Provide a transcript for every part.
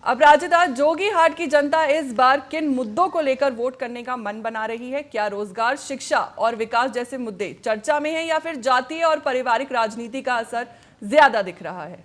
अब राज्यदार जोगीहाट की जनता इस बार किन मुद्दों को लेकर वोट करने का मन बना रही है? क्या रोजगार, शिक्षा और विकास जैसे मुद्दे चर्चा में हैं या फिर जातीय और पारिवारिक राजनीति का असर ज्यादा दिख रहा है?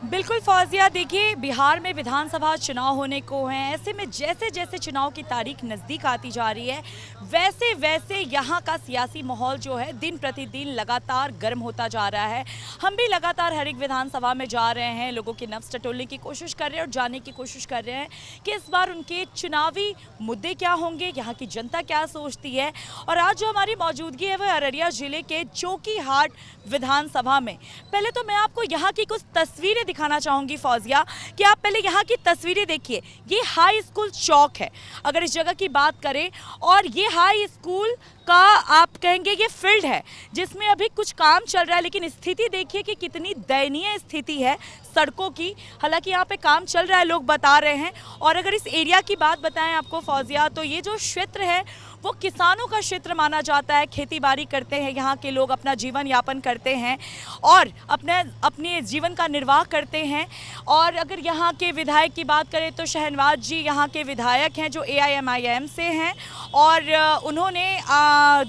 बिल्कुल फौजिया, देखिए बिहार में विधानसभा चुनाव होने को हैं। ऐसे में जैसे जैसे चुनाव की तारीख नज़दीक आती जा रही है वैसे वैसे यहाँ का सियासी माहौल जो है दिन प्रतिदिन लगातार गर्म होता जा रहा है। हम भी लगातार हर एक विधानसभा में जा रहे हैं, लोगों की नब्ज़ टटोलने की कोशिश कर रहे हैं और जानने की कोशिश कर रहे हैं कि इस बार उनके चुनावी मुद्दे क्या होंगे, यहाँ की जनता क्या सोचती है। और आज जो हमारी मौजूदगी है वह अररिया ज़िले के जोकीहाट विधानसभा में। पहले तो मैं आपको यहाँ की कुछ तस्वीरें दिखाना चाहूंगी फौजिया कि आप पहले यहाँ की तस्वीरें देखिए। ये हाई स्कूल चौक है अगर इस जगह की बात करें, और ये हाई स्कूल का आप कहेंगे ये फील्ड है जिसमें अभी कुछ काम चल रहा है, लेकिन स्थिति देखिए कि कितनी दयनीय स्थिति है सड़कों की। हालांकि यहाँ पे काम चल रहा है, लोग बता रहे हैं। और अगर इस एरिया की बात बताएं आपको फौजिया, तो ये जो क्षेत्र है वो किसानों का क्षेत्र माना जाता है। खेती बाड़ी करते हैं यहाँ के लोग, अपना जीवन यापन करते हैं और अपने जीवन का निर्वाह करते हैं। और अगर यहाँ के विधायक की बात करें तो शहनवाज जी यहाँ के विधायक हैं जो AIMIM से हैं, और उन्होंने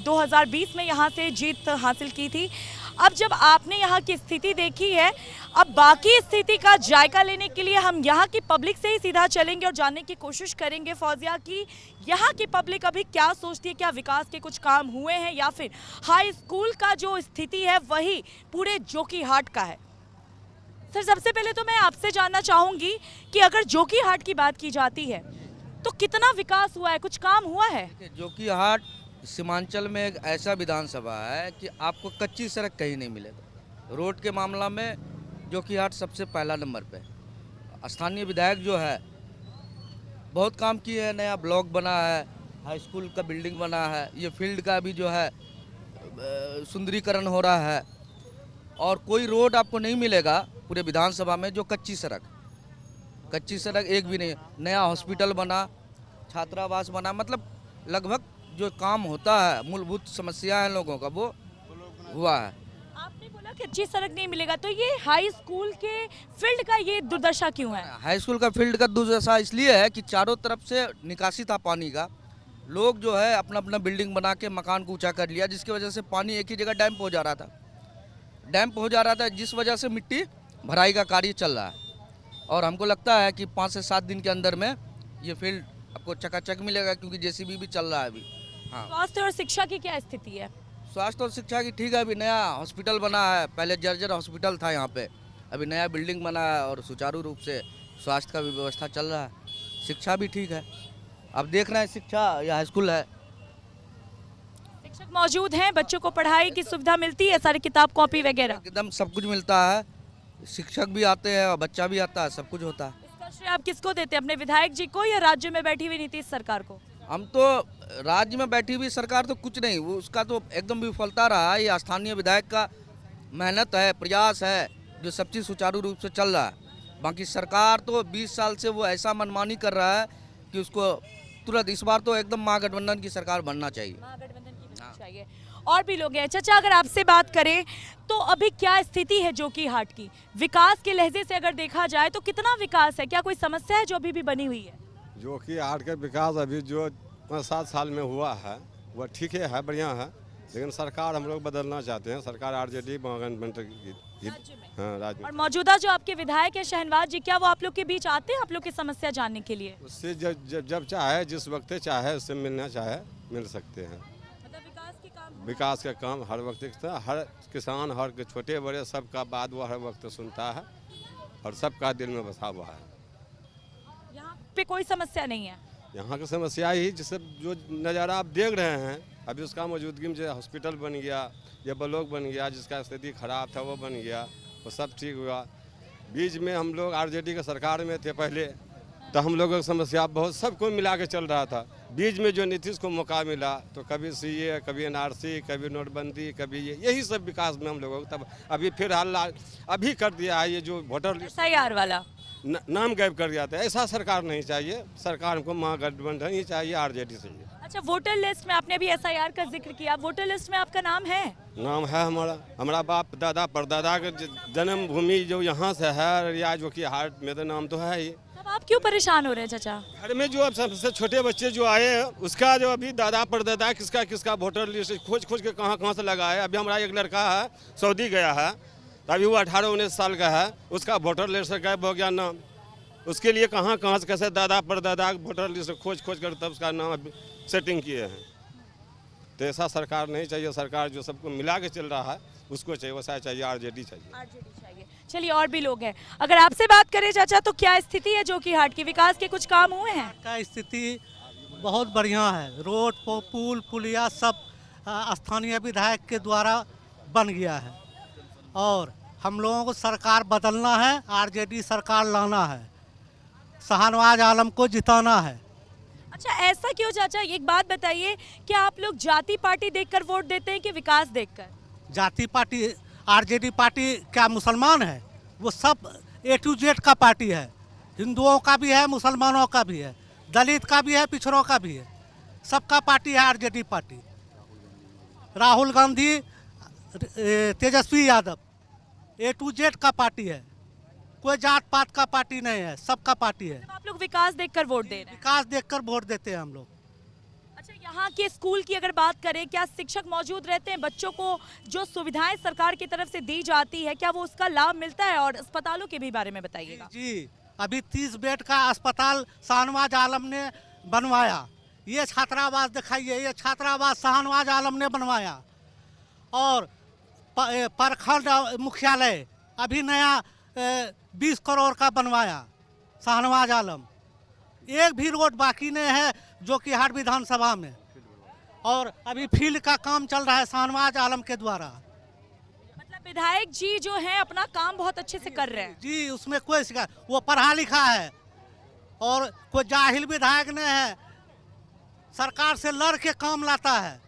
2020 में यहाँ से जीत हासिल की थी। अब जब आपने यहाँ की स्थिति देखी है, अब बाकी स्थिति का जायका लेने के लिए हम यहाँ की पब्लिक से ही सीधा चलेंगे और जानने की कोशिश करेंगे फौजिया कि यहाँ की पब्लिक अभी क्या सोचती है, क्या विकास के कुछ काम हुए हैं या फिर हाई स्कूल का जो स्थिति है वही पूरे जोकीहाट का है। सर, सबसे पहले तो मैं आपसे जानना चाहूँगी कि अगर जोकीहाट की बात की जाती है तो कितना विकास हुआ है, कुछ काम हुआ है? जोकीहाट सीमांचल में एक ऐसा विधानसभा है कि आपको कच्ची सड़क कहीं नहीं मिलेगा। रोड के मामला में जोकीहाट सबसे पहला नंबर पे। स्थानीय विधायक जो है बहुत काम किए हैं, नया ब्लॉक बना है, हाई स्कूल का बिल्डिंग बना है, ये फील्ड का भी जो है सुंदरीकरण हो रहा है। और कोई रोड आपको नहीं मिलेगा पूरे विधानसभा में जो कच्ची सड़क एक भी नहीं। नया हॉस्पिटल बना, छात्रावास बना, मतलब लगभग जो काम होता है, मूलभूत समस्या है लोगों का, वो हुआ है। आपने बोला कि अच्छी सड़क नहीं मिलेगा, तो ये हाई स्कूल के फील्ड का ये दुर्दशा क्यों है? हाई स्कूल का फील्ड का दुर्दशा इसलिए है कि चारों तरफ से निकासी था पानी का। लोग जो है अपना अपना बिल्डिंग बना के मकान को ऊंचा कर लिया, जिसकी वजह से पानी एक ही जगह डैम्प हो जा रहा था, जिस वजह से मिट्टी भराई का कार्य चल रहा है। और हमको लगता है कि 5 से 7 दिन के अंदर में ये फील्ड आपको चकाचक मिलेगा, क्योंकि JCB भी चल रहा है अभी। हाँ। स्वास्थ्य और शिक्षा की क्या स्थिति है? स्वास्थ्य और शिक्षा की ठीक है, अभी नया हॉस्पिटल बना है, पहले जर्जर हॉस्पिटल था यहाँ पे, अभी नया बिल्डिंग बना है और सुचारू रूप से स्वास्थ्य का भी व्यवस्था चल रहा है। शिक्षा भी ठीक है, अब देख रहे हैं शिक्षा या हाई स्कूल है। शिक्षक मौजूद हैं, बच्चों को पढ़ाई की सुविधा मिलती है, सारी किताब कॉपी वगैरह एकदम सब कुछ मिलता है, शिक्षक भी आते हैं और बच्चा भी आता है, सब कुछ होता है। इसका श्रेय आप किसको देते हैं, अपने विधायक जी को या राज्य में बैठी हुई नीतीश सरकार को? हम तो राज्य में बैठी हुई सरकार तो कुछ नहीं, वो उसका तो एकदम विफलता रहा है। ये स्थानीय विधायक का मेहनत है, प्रयास है, जो सब चीज़ सुचारू रूप से चल रहा है। बाकी सरकार तो 20 साल से वो ऐसा मनमानी कर रहा है कि उसको तुरंत इस बार तो एकदम महागठबंधन की सरकार बनना चाहिए। महागठबंधन की बननी चाहिए। और भी लोग हैं। चाचा, अगर आपसे बात करें तो अभी क्या स्थिति है जोकीहाट की? विकास के लहजे से अगर देखा जाए तो कितना विकास है, क्या कोई समस्या है जो अभी भी बनी हुई है? जोकीहाट का विकास अभी जो 5-7 साल में हुआ है वह ठीक है, बढ़िया है, लेकिन सरकार हम लोग बदलना चाहते हैं। सरकार RJD राज्य में। और मौजूदा जो आपके विधायक है शहनवाज जी, क्या वो आप लोग के बीच आते हैं आप लोग की समस्या जानने के लिए? उससे जब चाहे, जिस वक्त चाहे, उससे मिलना चाहे मिल सकते हैं। मतलब विकास का काम हर वक्त, हर किसान, हर छोटे बड़े सबका बात वो हर वक्त सुनता है और सबका दिल में बसा हुआ है। यहाँ पे कोई समस्या नहीं है? यहाँ की समस्या ही जिससे जो नज़ारा आप देख रहे हैं अभी, उसका मौजूदगी में जो हॉस्पिटल बन गया या ब्लॉक बन गया, जिसका स्थिति खराब था वो बन गया, वो सब ठीक हुआ। बीच में हम लोग RJD के सरकार में थे पहले, तो हम लोगों की समस्या बहुत सबको मिला के चल रहा था। बीच में जो नीतीश को मौका मिला तो कभी CA, कभी NRC, कभी नोटबंदी, कभी यही सब विकास में हम लोगों को, तब अभी फिर हाल अभी कर दिया है ये जो वोटर SIR वाला नाम गायब कर दिया था। ऐसा सरकार नहीं चाहिए, सरकार को महागठबंधन ही चाहिए, RJD चाहिए। अच्छा, वोटर लिस्ट में आपने अभी एसआईआर का जिक्र किया, वोटर लिस्ट में आपका नाम है? नाम है हमारा बाप दादा परदादा का जन्म भूमि जो यहाँ से है या जो कि हाट में तो नाम तो है ही। तब आप क्यों परेशान हो रहे हैं चाचा? घर में जो अब सबसे छोटे बच्चे जो आए हैं उसका जो अभी दादा परदादा किसका किसका वोटर लिस्ट खोज खोज के कहाँ से लगा है। अभी हमारा एक लड़का है सऊदी गया है, अभी वो 18-19 साल का है, उसका वोटर लिस्ट गायब हो गया नाम। उसके लिए कहाँ से कैसे दादा परदादा वोटर लिस्ट खोज खोज कर तब उसका नाम सेटिंग किए हैं। तो ऐसा सरकार नहीं चाहिए, सरकार जो सबको मिला के चल रहा है उसको चाहिए, वैसा चाहिए, आरजेडी चाहिए। चलिए, और भी लोग हैं, अगर आपसे बात करें चाचा तो क्या स्थिति है जोकीहाट की? विकास के कुछ काम हुए हैं? का स्थिति बहुत बढ़िया है, रोड पुल पुलिया सब स्थानीय विधायक के द्वारा बन गया है और हम लोगों को सरकार बदलना है, आरजेडी सरकार लाना है, शाहनवाज आलम को जिताना है। अच्छा, ऐसा क्यों चाचा? एक बात बताइए, क्या आप लोग जाति पार्टी देखकर वोट देते हैं कि विकास देखकर? जाति पार्टी, आरजेडी पार्टी क्या मुसलमान है? वो सब A to Z का पार्टी है, हिंदुओं का भी है, मुसलमानों का भी है, दलित का भी है, पिछड़ों का भी है, सबका पार्टी है RJD party. Rahul Gandhi, Tejashwi Yadav, A to Z का पार्टी है, कोई जात पात का पार्टी नहीं है, सबका पार्टी है। आप लोग विकास देखकर वोट दे रहे हैं? विकास देखकर वोट देते हैं हम लोग। अच्छा, यहाँ के स्कूल की अगर बात करें, क्या शिक्षक मौजूद रहते हैं? बच्चों को जो सुविधाएं सरकार की तरफ से दी जाती है क्या वो उसका लाभ मिलता है? और अस्पतालों के भी बारे में बताइएगा। जी, अभी 30 बेड का अस्पताल शाहनवाज आलम ने बनवाया। ये छात्रावास दिखाइए, ये छात्रावास शाहनवाज आलम ने बनवाया। और प्रखंड मुख्यालय अभी नया 20 करोड़ का बनवाया शाहनवाज आलम। एक भी रोड बाकी नहीं है जोकीहाट विधानसभा में, और अभी फील्ड का काम चल रहा है शाहनवाज आलम के द्वारा। मतलब विधायक जी जो हैं अपना काम बहुत अच्छे से कर रहे हैं। जी, उसमें कोई शिकायत, वो पढ़ा लिखा है और कोई जाहिल विधायक नहीं है, सरकार से लड़ के काम लाता है।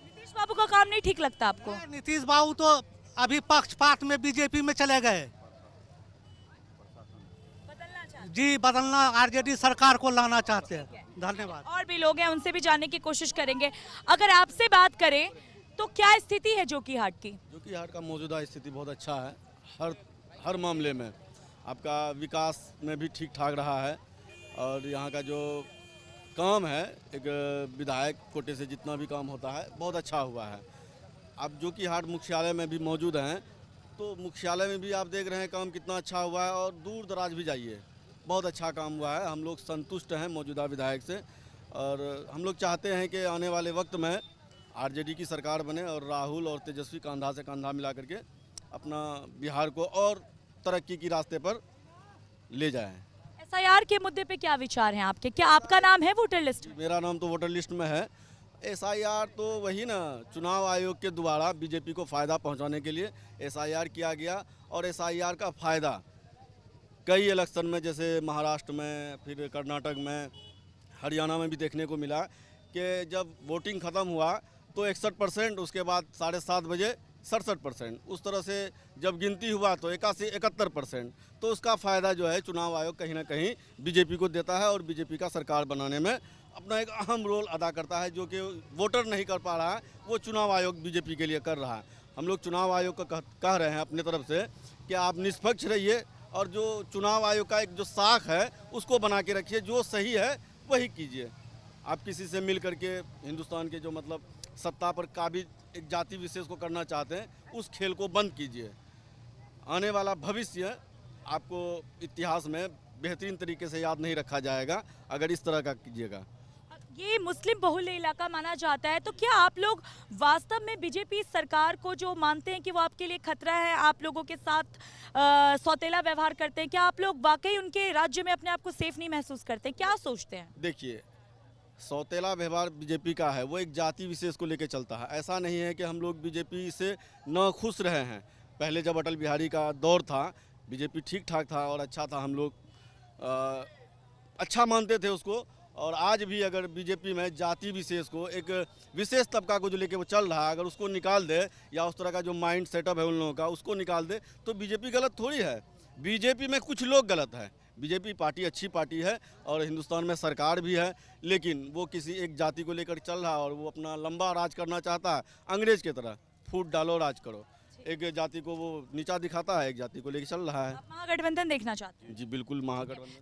नीतीश बाबू का काम नहीं ठीक लगता आपको? नीतीश बाबू तो अभी पक्षपात में बीजेपी में चले गए। जी, बदलना, आरजेडी सरकार को लाना चाहते हैं। धन्यवाद। और भी लोग हैं, उनसे भी जानने की कोशिश करेंगे। अगर आपसे बात करें तो क्या स्थिति है जोकीहाट की? जोकीहाट का मौजूदा स्थिति बहुत अच्छा है, हर मामले में आपका विकास में भी ठीक ठाक रहा है। और यहाँ का जो काम है, एक विधायक कोटे से जितना भी काम होता है बहुत अच्छा हुआ है। आप जोकीहाट मुख्यालय में भी मौजूद हैं तो मुख्यालय में भी आप देख रहे हैं काम कितना अच्छा हुआ है। और दूर दराज भी जाइए, बहुत अच्छा काम हुआ है। हम लोग संतुष्ट हैं मौजूदा विधायक से और हम लोग चाहते हैं कि आने वाले वक्त में आरजेडी की सरकार बने और राहुल और तेजस्वी कंधा से कंधा मिला करके अपना बिहार को और तरक्की की रास्ते पर ले जाएं। एसआईआर के मुद्दे पे क्या विचार हैं आपके? क्या आपका नाम है वोटर लिस्ट में? मेरा नाम तो वोटर लिस्ट में है। एसआईआर तो वही ना, चुनाव आयोग के द्वारा बीजेपी को फ़ायदा पहुंचाने के लिए एसआईआर किया गया। और एसआईआर का फ़ायदा कई इलेक्शन में, जैसे महाराष्ट्र में, फिर कर्नाटक में, हरियाणा में भी देखने को मिला कि जब वोटिंग ख़त्म हुआ तो 61%, उसके बाद 7:30 बजे 67%, उस तरह से जब गिनती हुआ तो 81-71%। तो उसका फ़ायदा जो है चुनाव आयोग कहीं ना कहीं बीजेपी को देता है और बीजेपी का सरकार बनाने में अपना एक अहम रोल अदा करता है, जो कि वोटर नहीं कर पा रहा है वो चुनाव आयोग बीजेपी के लिए कर रहा है। हम लोग चुनाव आयोग को कह रहे हैं अपने तरफ से कि आप निष्पक्ष रहिए और जो चुनाव आयोग का एक जो साख है उसको बना के रखिए, जो सही है वही कीजिए। आप किसी से मिल करके हिंदुस्तान के जो मतलब सत्ता पर काबिज एक जाति विशेष को करना चाहते हैं, उस खेल को बंद कीजिए। आने वाला भविष्य आपको इतिहास में बेहतरीन तरीके से याद नहीं रखा जाएगा अगर इस तरह का कीजिएगा। ये मुस्लिम बहुल इलाका माना जाता है, तो क्या आप लोग वास्तव में बीजेपी सरकार को जो मानते हैं कि वो आपके लिए खतरा है, आप लोगों के साथ सौतेला व्यवहार करते हैं, क्या आप लोग वाकई उनके राज्य में अपने आप को सेफ नहीं महसूस करते? क्या सोचते हैं? देखिए, सौतेला व्यवहार बीजेपी का है, वो एक जाति विशेष को लेकर चलता है। ऐसा नहीं है कि हम लोग बीजेपी से न खुश रहे हैं। पहले जब अटल बिहारी का दौर था बीजेपी ठीक ठाक था और अच्छा था, हम लोग अच्छा मानते थे उसको। और आज भी अगर बीजेपी में जाति विशेष को, एक विशेष तबका को जो लेके वो चल रहा है, अगर उसको निकाल दे या उस तरह का जो माइंड सेटअप है उन लोगों का उसको निकाल दे तो बीजेपी गलत थोड़ी है। बीजेपी में कुछ लोग गलत है, बीजेपी पार्टी अच्छी पार्टी है और हिंदुस्तान में सरकार भी है, लेकिन वो किसी एक जाति को लेकर चल रहा है और वो अपना लंबा राज करना चाहता है। अंग्रेज की तरह फूट डालो राज करो, एक जाति को वो नीचा दिखाता है, एक जाति को लेकर चल रहा है। आप महागठबंधन देखना चाहते हैं? जी बिल्कुल, महागठबंधन।